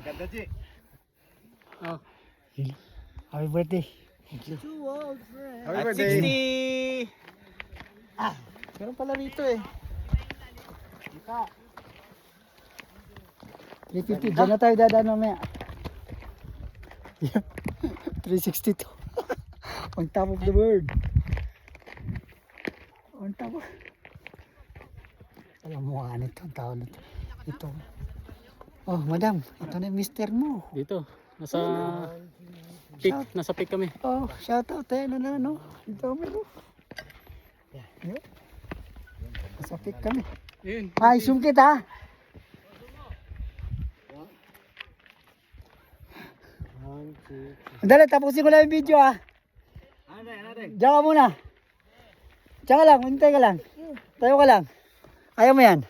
Ganda, G. Oh. Happy birthday. Happy At birthday. 60. Meron pala rito eh. 350. Diyan na tayo dadaan mamaya. 362. On top of the world. On top of... Alam mo nga nito, ang tao nito. Ito. Oh, madam. Ito na yung mister mo. Dito. Nasa peak. Nasa peak kami. Oh, shout out. Ayan na, no? Ito kami, no? Yan. Nasa pick kami. Ayun. Ay, zoom kita. Dali, tapusin ko lang yung video, ah. Diyan ka muna. Diyan ka lang, hintay ka lang. Tayo ka lang. Ayaw mo yan.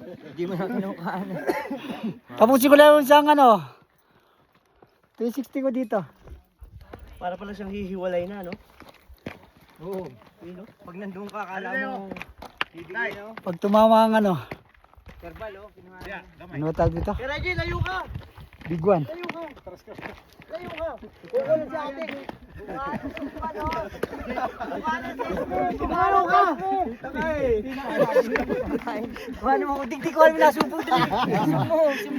Hindi mo na kinukaan. Tapusin ko lang yung isang ano. 360 ko dito. Para pala siyang hihiwalay na, no? Oo. Pag nandun ka, akala mo... Bibigay, no? Pag tumama ang ano. Kerbal, oh. Kinuha. Ano tawag dito? Kaya Reggie, layo ka! Big one. Layo ka! Layo ka! Kukulan si ate! Ano ka? Ano mo, digdig ko alam na supong dali.